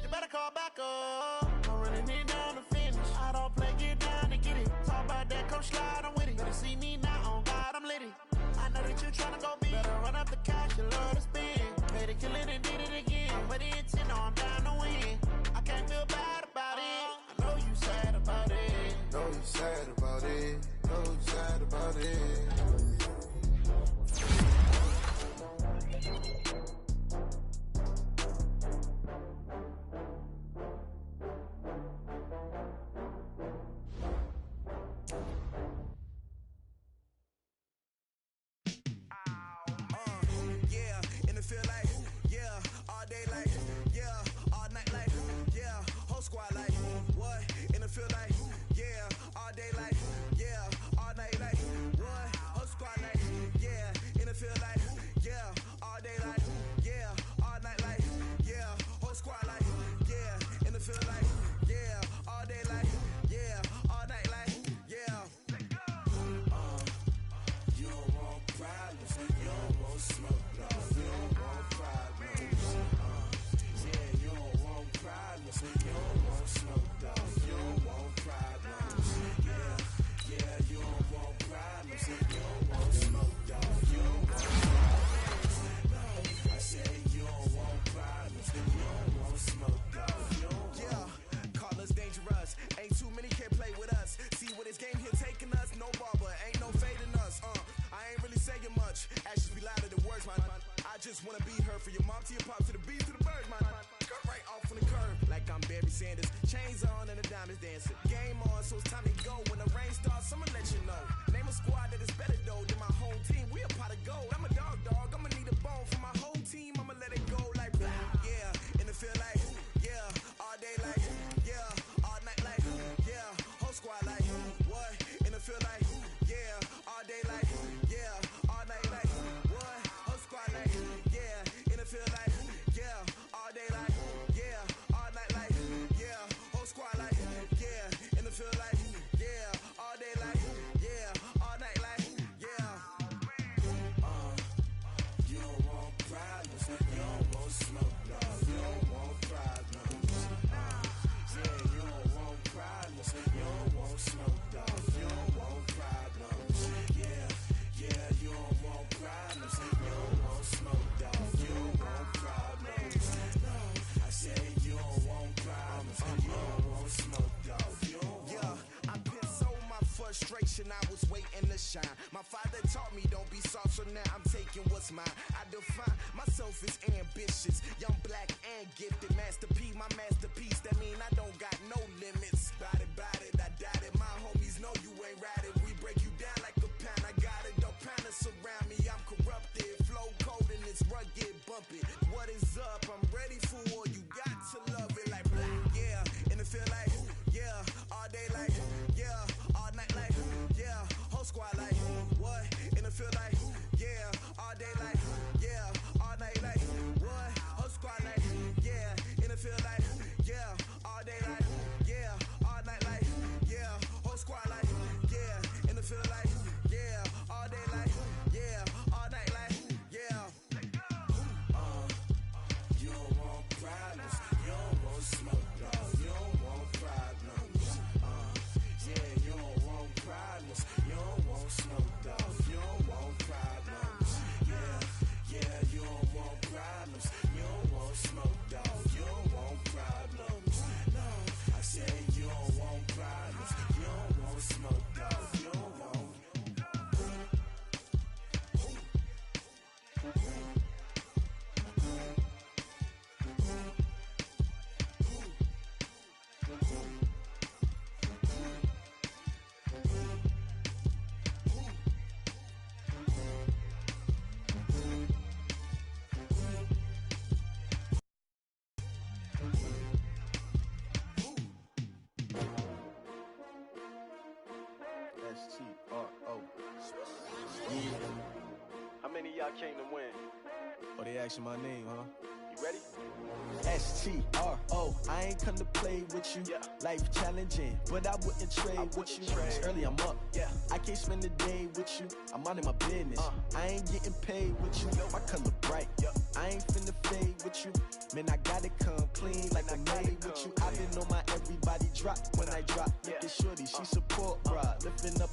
You better call back up. I'm running it down to finish. I don't play, get down and get it. Talk about that, come slide, I'm with it. Better see me now, on God, I'm lit it. I know that you tryna go big. Better run up the cash, you love to spend. Made it, kill it, and did it again. But the intent, no, I'm down to win. I can't feel bad about it. I know you sad about it. No, you sad about it. No, you sad about it. I was waiting to shine. My father taught me don't be soft, so now I'm taking what's mine. I define myself as ambitious, young, black, and gifted. Master P, my masterpiece. That mean I don't got no limits. Bout it, I doubt it. My homies know you ain't ratted. We break you down like a pound. I got it, don't pound us around me. I'm corrupted, flow cold and it's rugged, bump it. What is up? I'm ready for war. You got to love it like black, yeah. And it feel like, yeah, all day like, yeah, all night like, yeah, whole squad like, what? And it feel like, yeah, all day like, yeah, all night like, what? Whole squad like, yeah, and it feel like, yeah, all day like, yeah, all night like, yeah, whole squad S-T-R-O. Yeah. How many of y'all came to win? Oh, they asking my name, huh? You ready? S-T-R-O. I ain't come to play with you. Yeah. Life challenging, but I wouldn't trade with you. It's early, I'm up. Yeah. I can't spend the day with you. I'm out in my business. I ain't getting paid with you. My color bright. I ain't finna fade with you. Man, I gotta come clean like I made with you. I've been on my everybody drop when I drop. Look at shorty, she support, bruh. Lifting up,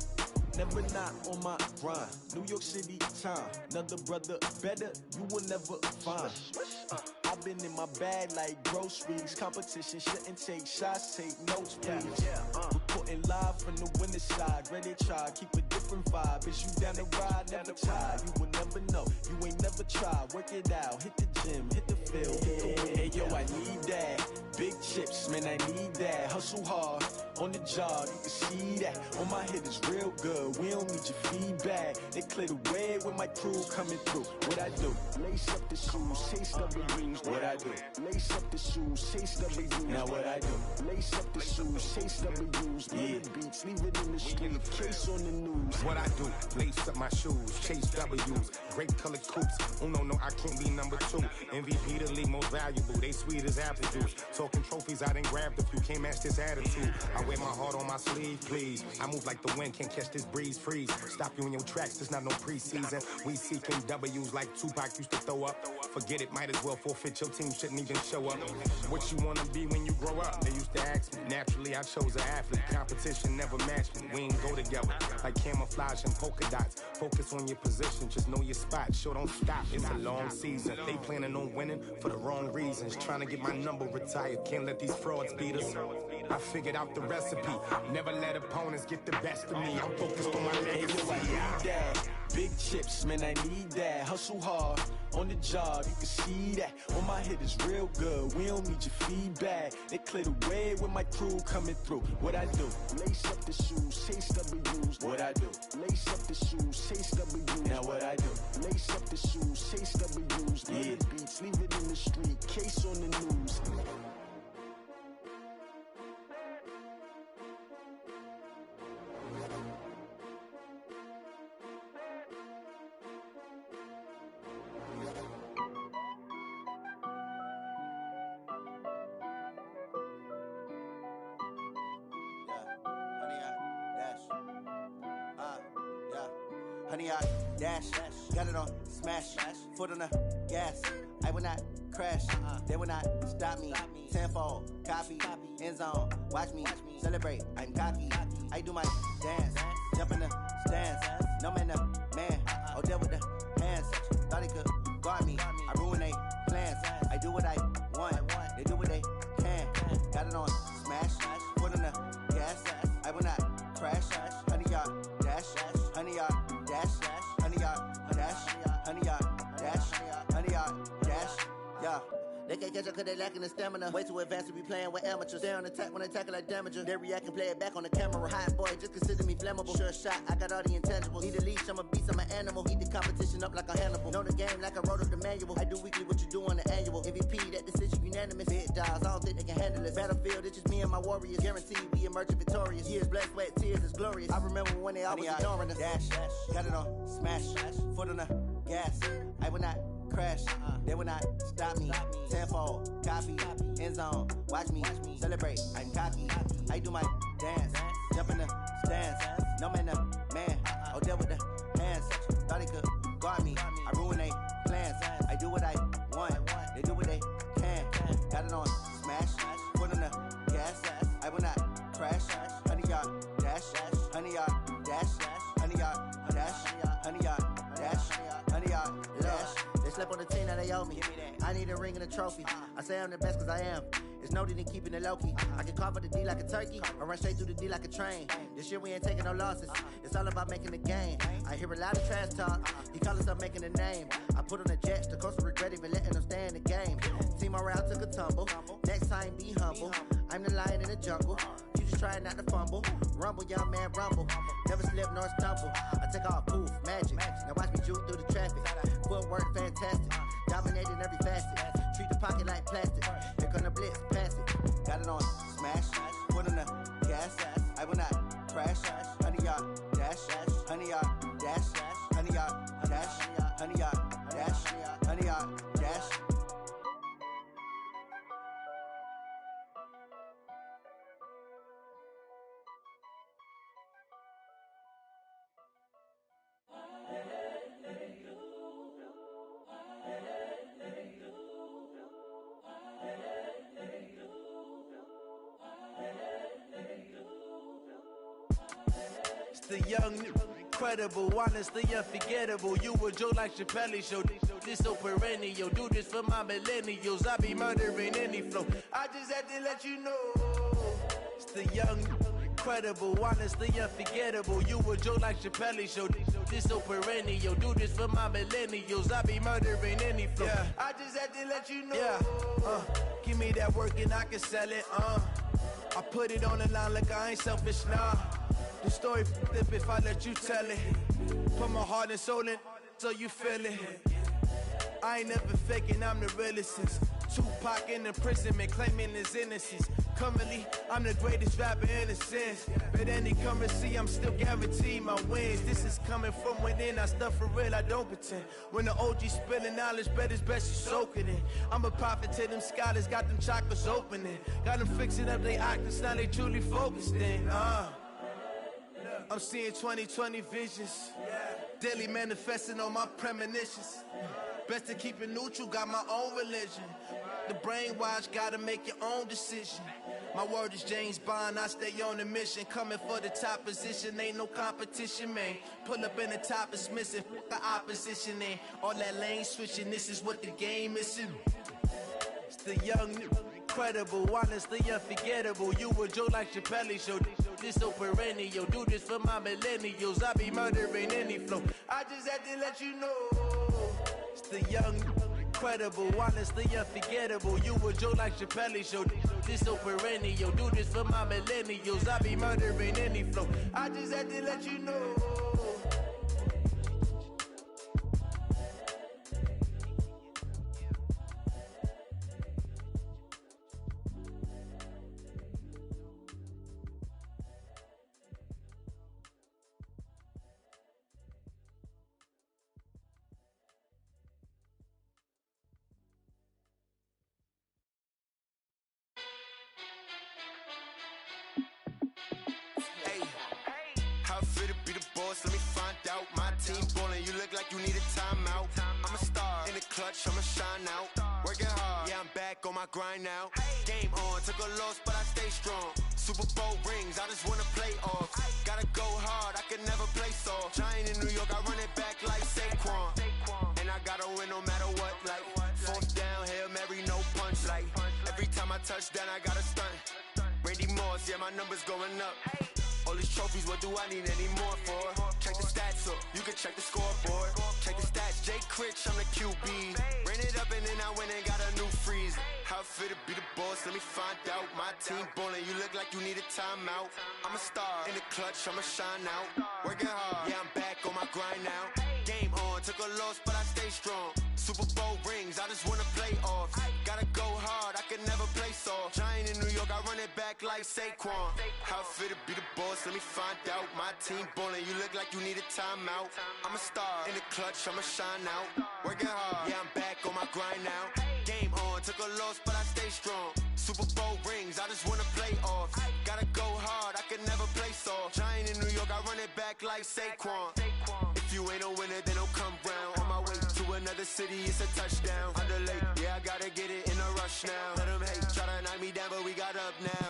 never not on my grind. New York City time, another brother better, you will never find. I've been in my bag like groceries. Competition shouldn't take shots, take notes, please. Reporting live from the winner's side. Ready to try, keep a different vibe. Is you down the ride, never tired. You will never know, you ain't never tried. Work it out, hit the gym, hit the field, hit the win. Hey yo, I need that. Big chips, man, I need that. Hustle hard, on the job, you can see that. On my hit is real good, we don't need your feedback. They clear the way with my crew coming through. What I do? Lace up the shoes, chase W's. What I do? Lace up the shoes, chase W's. Now what I do? Lace up the shoes, chase W's. Yeah. Beats, leave it in the street, case on the news. What I do? Lace up my shoes, chase W's. Great colored coops. Oh no, I can't be number 2. MVP the league most valuable. They sweet as apple juice. Talking trophies, I done grabbed a few. Can't match this attitude. I wear my heart on my sleeve, please. I move like the wind, can't catch this breeze, freeze. Stop you in your tracks, there's not no preseason. We seeking W's like Tupac used to throw up. Forget it, might as well forfeit. Your team shouldn't even show up. What you wanna be when you grow up? They used to ask me. Naturally, I chose an athlete. Competition never matched me. We ain't go together. Like camouflage and polka dots. Focus on your position, just know your spot. Show don't stop, it's a long season. They planning on winning for the wrong reasons. Trying to get my number retired. Can't let these frauds beat us. I figured out the recipe. Never let opponents get the best of me. I'm focused on my legacy. I need that. Big chips, man, I need that. Hustle hard, on the job, you can see that. On my hit is real good, we don't need your feedback. They clear the way with my crew coming through. What I do? Lace up the shoes, chase W's. What I do? Lace up the shoes, chase W's. Now what I do? Lace up the shoes, chase W's. Yeah. Beats, leave it in the street, case on the news. Honey, I dash, got it on smash, foot on the gas. I will not crash, they will not stop me. Tenfold, copy, end zone, watch me celebrate. I'm cocky, I do my dance, jump in the stands. No man, man, oh there with the hands. Thought he could guard me, I ruin they plans. I do what I want, they do what they can. Got it on smash, foot on the gas. I will not crash, honey, y'all dash, honey, y'all dash, honey, y'all dash, honey, y'all dash, honey, y'all dash, yeah. They can't catch up cause they lacking the stamina. Way too advanced to be playing with amateurs. Stay on attack when attacking like damager. They react and play it back on the camera. Hot boy, just consider me flammable. Sure shot, I got all the intangibles. Need a leash, I'm a beast, I'm an animal. Eat the competition up like a Hannibal. Know the game like I wrote up the manual. I do weekly what you do on the annual. MVP, that decision unanimous. Big dogs, I don't think they can handle this. Battlefield, it's just me and my warriors. Guaranteed we emerging victorious. Years, blood, sweat, tears, it's glorious. I remember when they always ignoring us. Dash, got it on smash, foot on the gas. I will not crash, they will not stop me. Tenfold, copy, end zone, watch me celebrate. I'm cocky, I do my dance, jump in the stands. No man, oh there with the hands. Thought he could guard me, I ruin they plans. I do what I want, they do what they can. Got it on smash, foot on the gas. I will not crash, honey, y'all dash, honey, y'all dash, honey, y'all dash, honey, y'all dash, honey, y'all dash. They slept on the team that they owe me. I need a ring and a trophy. I say I'm the best cause I am. It's no need in keeping it low-key. I can carve up the D like a turkey or run straight through the D like a train. This year we ain't taking no losses. It's all about making the game. I hear a lot of trash talk. He call himself making a name. I put on the Jets. The coach will regret even letting them stay in the game. Team morale took a tumble. Next time be humble. I'm the lion in the jungle. You just trying not to fumble. Rumble, young man, rumble. Never slip nor stumble. I take off poof, magic. Now watch me juke through the traffic. Footwork fantastic. Dominating every facet. Treat the pocket like plastic. Here come the blitz, pass it. Got it on smash. Foot on the gas. I will not crash. Honey, y'all the young, incredible, honestly unforgettable. You a joke like Chappelle Show. This so perennial. Do this for my millennials. I be murdering any flow. I just had to let you know. It's the young, incredible, honestly unforgettable. You a joke like Chappelle Show. This so perennial. Do this for my millennials. I be murdering any flow. Yeah. I just had to let you know. Yeah. Give me that work and I can sell it. I put it on the line like I ain't selfish, nah. The story flip if I let you tell it. Put my heart and soul in so you feel it. I ain't never faking, I'm the realest since Tupac in imprisonment, claiming his innocence. Currently, I'm the greatest rapper in a sense. But any currency, I'm still guaranteed my wins. This is coming from within, I stuff for real, I don't pretend. When the OG spilling knowledge, bet it's best you soak it in. I'm a prophet to them scholars, got them chakras opening. Got them fixing up they octaves, now they truly focused in. I'm seeing 2020 visions. Daily manifesting on my premonitions. Best to keep it neutral, got my own religion. The brainwash, gotta make your own decision. My word is James Bond, I stay on a mission. Coming for the top position, ain't no competition, man. Pull up in the top, it's missing, the opposition, ain't all that lane switching, this is what the game is. It's the young, incredible, honestly unforgettable. You a joke like Chappelle Show. This so perennial. Do this for my millennials. I be murdering any flow. I just had to let you know. It's the young, incredible, honestly unforgettable. You a joke like Chappelle Show. This so perennial. Do this for my millennials. I be murdering any flow. I just had to let you know. Let me find out. My team ballin', you look like you need a timeout. I'm a star in the clutch, I'ma shine out. Working hard, yeah, I'm back on my grind now. Game on, took a loss, but I stay strong. Super Bowl rings, I just wanna play off. Gotta go hard, I can never play soft. Giant in New York, I run it back like Saquon. And I gotta win no matter what, like fourth down, Hail Mary, no punch. Like every time I touch down, I gotta stunt. Randy Moss, yeah, my numbers going up. All these trophies, what do I need any more for? Check the stats up, you can check the scoreboard. Check the stats, Jay Critch, I'm the QB. Ran it up and then I went and got a new freeze. How it feel to be the boss, let me find out. My team ballin', you look like you need a timeout. I'm a star in the clutch, I'ma shine out. Working hard, yeah, I'm back on my grind now. Game on, took a loss, but I stay strong. Super Bowl rings, I just wanna play off. Gotta go hard, I can never play soft. Giant in New York, I run it back like Saquon. How it feel to be the boss, let me find out. My team ballin', you look like you need a timeout. I'm a star in the clutch, I'ma shine out. Working hard, yeah, I'm back on my grind now. Game on, took a loss, but I stay strong. Super Bowl rings, I just wanna play off. Gotta go hard, I can never play soft. Giant in New York, I run it back like Saquon. If you ain't a winner, then don't come round. On my way to another city, it's a touchdown. Underlay, yeah, I gotta get it in a rush now. Let them hate, try to knock me down, but we got up now.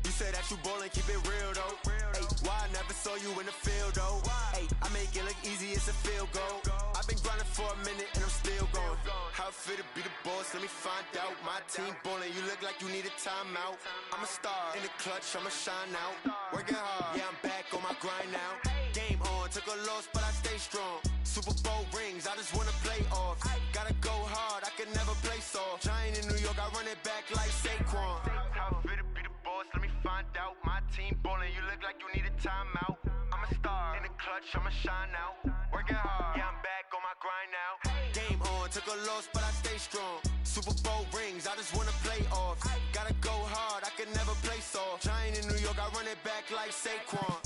You said that you ballin', keep it real though. Hey, why I never saw you in the field though? Hey, I make it look easy, it's a field goal. I've been grinding for a minute and I'm still going. How it feel to be the boss, let me find out. My team ballin', you look like you need a timeout. I'm a star in the clutch, I'ma shine out. Working hard, yeah, I'm back on my grind now. Game on, took a loss, but I stay strong. Super Bowl rings, I just wanna play off. Gotta go hard, I can never play soft. Giant in New York, I run it back like Saquon. How it feel to be the boss, let me find out. My team ballin', you look like you need a timeout. I'm a star in the clutch, I'ma shine out. Working hard, yeah, I'm back on my grind now. Game on, took a loss, but I stay strong. Super Bowl rings, I just wanna play off. Gotta go hard, I can never play soft. Giant in New York, I run it back like Saquon.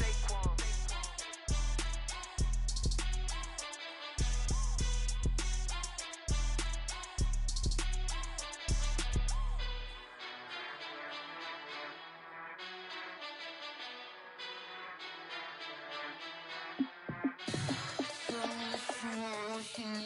From